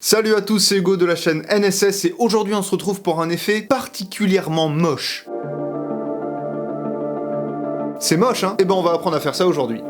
Salut à tous, c'est Hugo de la chaîne NSS et aujourd'hui on se retrouve pour un effet particulièrement moche. C'est moche, hein? Eh ben on va apprendre à faire ça aujourd'hui.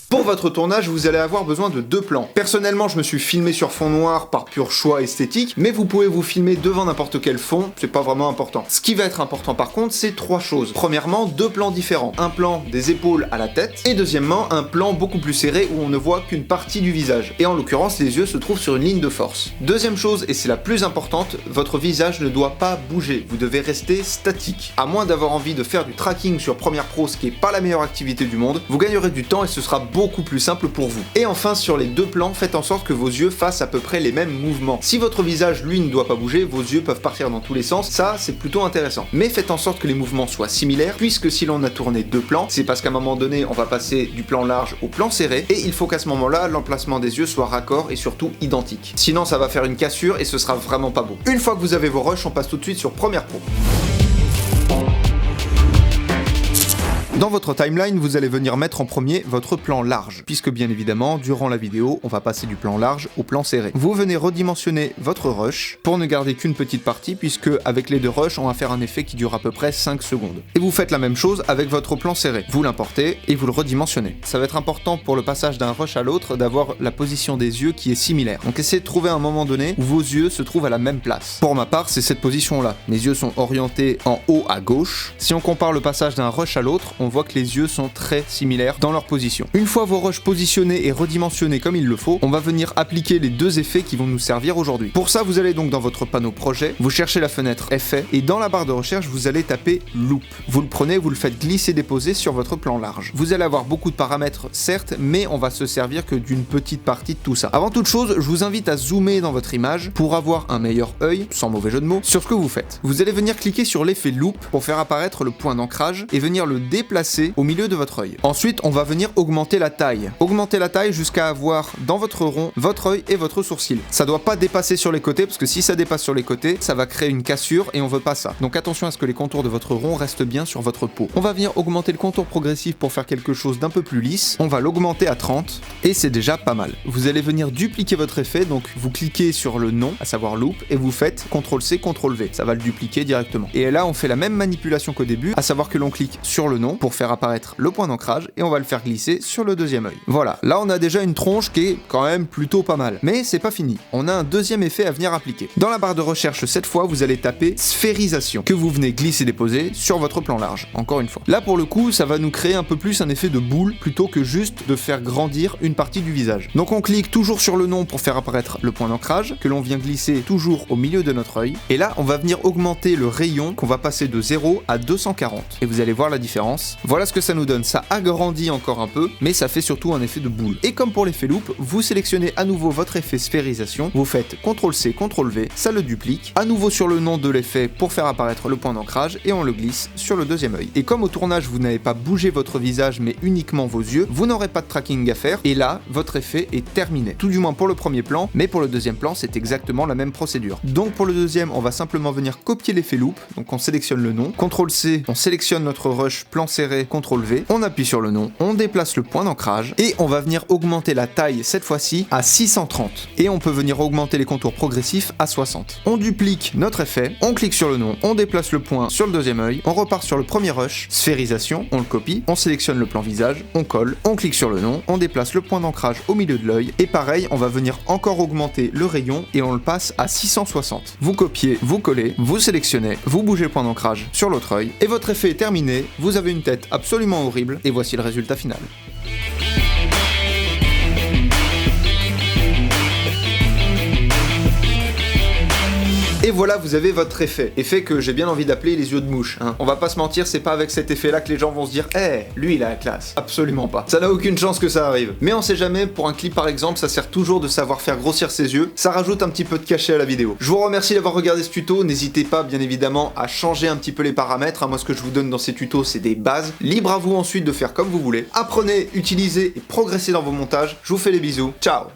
Pour votre tournage, vous allez avoir besoin de deux plans. Personnellement, je me suis filmé sur fond noir par pur choix esthétique, mais vous pouvez vous filmer devant n'importe quel fond, c'est pas vraiment important. Ce qui va être important par contre, c'est trois choses. Premièrement, deux plans différents. Un plan des épaules à la tête, et deuxièmement, un plan beaucoup plus serré où on ne voit qu'une partie du visage. Et en l'occurrence, les yeux se trouvent sur une ligne de force. Deuxième chose, et c'est la plus importante, votre visage ne doit pas bouger. Vous devez rester statique. À moins d'avoir envie de faire du tracking sur Premiere Pro, ce qui est pas la meilleure activité du monde, vous gagnerez du temps et ce sera beaucoup plus simple pour vous. Et enfin, sur les deux plans, faites en sorte que vos yeux fassent à peu près les mêmes mouvements. Si votre visage, lui, ne doit pas bouger, vos yeux peuvent partir dans tous les sens, ça, c'est plutôt intéressant. Mais faites en sorte que les mouvements soient similaires, puisque si l'on a tourné deux plans, c'est parce qu'à un moment donné, on va passer du plan large au plan serré, et il faut qu'à ce moment-là, l'emplacement des yeux soit raccord et surtout identique. Sinon, ça va faire une cassure et ce sera vraiment pas beau. Une fois que vous avez vos rushs, on passe tout de suite sur Premiere Pro. Dans votre timeline, vous allez venir mettre en premier votre plan large, puisque bien évidemment, durant la vidéo, on va passer du plan large au plan serré. Vous venez redimensionner votre rush pour ne garder qu'une petite partie, puisque avec les deux rushs, on va faire un effet qui dure à peu près 5 secondes. Et vous faites la même chose avec votre plan serré. Vous l'importez et vous le redimensionnez. Ça va être important pour le passage d'un rush à l'autre d'avoir la position des yeux qui est similaire. Donc essayez de trouver un moment donné où vos yeux se trouvent à la même place. Pour ma part, c'est cette position-là. Mes yeux sont orientés en haut à gauche. Si on compare le passage d'un rush à l'autre, on voit que les yeux sont très similaires dans leur position. Une fois vos rushs positionnés et redimensionnés comme il le faut, on va venir appliquer les deux effets qui vont nous servir aujourd'hui. Pour ça, vous allez donc dans votre panneau projet, vous cherchez la fenêtre effet et dans la barre de recherche, vous allez taper loop. Vous le prenez, vous le faites glisser-déposer sur votre plan large. Vous allez avoir beaucoup de paramètres, certes, mais on va se servir que d'une petite partie de tout ça. Avant toute chose, je vous invite à zoomer dans votre image pour avoir un meilleur œil, sans mauvais jeu de mots, sur ce que vous faites. Vous allez venir cliquer sur l'effet loop pour faire apparaître le point d'ancrage et venir le déplacer au milieu de votre œil. Ensuite, on va venir augmenter la taille. Augmenter la taille jusqu'à avoir dans votre rond votre œil et votre sourcil. Ça doit pas dépasser sur les côtés parce que si ça dépasse sur les côtés, ça va créer une cassure et on veut pas ça. Donc attention à ce que les contours de votre rond restent bien sur votre peau. On va venir augmenter le contour progressif pour faire quelque chose d'un peu plus lisse. On va l'augmenter à 30 et c'est déjà pas mal. Vous allez venir dupliquer votre effet, donc vous cliquez sur le nom, à savoir loop, et vous faites CTRL-C, CTRL-V. Ça va le dupliquer directement. Et là, on fait la même manipulation qu'au début, à savoir que l'on clique sur le nom pour faire apparaître le point d'ancrage et on va le faire glisser sur le deuxième œil. Voilà, là on a déjà une tronche qui est quand même plutôt pas mal. Mais c'est pas fini, on a un deuxième effet à venir appliquer. Dans la barre de recherche, cette fois, vous allez taper sphérisation, que vous venez glisser-déposer sur votre plan large, encore une fois. Là pour le coup, ça va nous créer un peu plus un effet de boule plutôt que juste de faire grandir une partie du visage. Donc on clique toujours sur le nom pour faire apparaître le point d'ancrage, que l'on vient glisser toujours au milieu de notre œil. Et là, on va venir augmenter le rayon qu'on va passer de 0 à 240. Et vous allez voir la différence. Voilà ce que ça nous donne. Ça agrandit encore un peu, mais ça fait surtout un effet de boule. Et comme pour l'effet loop, vous sélectionnez à nouveau votre effet sphérisation, vous faites CTRL-C, CTRL-V, ça le duplique, à nouveau sur le nom de l'effet pour faire apparaître le point d'ancrage, et on le glisse sur le deuxième œil. Et comme au tournage, vous n'avez pas bougé votre visage, mais uniquement vos yeux, vous n'aurez pas de tracking à faire, et là, votre effet est terminé. Tout du moins pour le premier plan, mais pour le deuxième plan, c'est exactement la même procédure. Donc pour le deuxième, on va simplement venir copier l'effet loop, donc on sélectionne le nom, CTRL-C, on sélectionne notre rush plan serré, CTRL-V, on appuie sur le nom, on déplace le point d'ancrage et on va venir augmenter la taille cette fois-ci à 630 et on peut venir augmenter les contours progressifs à 60. On duplique notre effet, on clique sur le nom, on déplace le point sur le deuxième œil, on repart sur le premier rush, sphérisation, on le copie, on sélectionne le plan visage, on colle, on clique sur le nom, on déplace le point d'ancrage au milieu de l'œil et pareil, on va venir encore augmenter le rayon et on le passe à 660. Vous copiez, vous collez, vous sélectionnez, vous bougez le point d'ancrage sur l'autre œil et votre effet est terminé, vous avez une tête absolument horrible et voici le résultat final. Et voilà, vous avez votre effet. Effet que j'ai bien envie d'appeler les yeux de mouche. Hein. On va pas se mentir, c'est pas avec cet effet-là que les gens vont se dire « lui il a la classe ». Absolument pas. Ça n'a aucune chance que ça arrive. Mais on sait jamais, pour un clip par exemple, ça sert toujours de savoir faire grossir ses yeux. Ça rajoute un petit peu de cachet à la vidéo. Je vous remercie d'avoir regardé ce tuto. N'hésitez pas, bien évidemment, à changer un petit peu les paramètres. Hein. Moi, ce que je vous donne dans ces tutos, c'est des bases. Libre à vous ensuite de faire comme vous voulez. Apprenez, utilisez et progressez dans vos montages. Je vous fais des bisous. Ciao.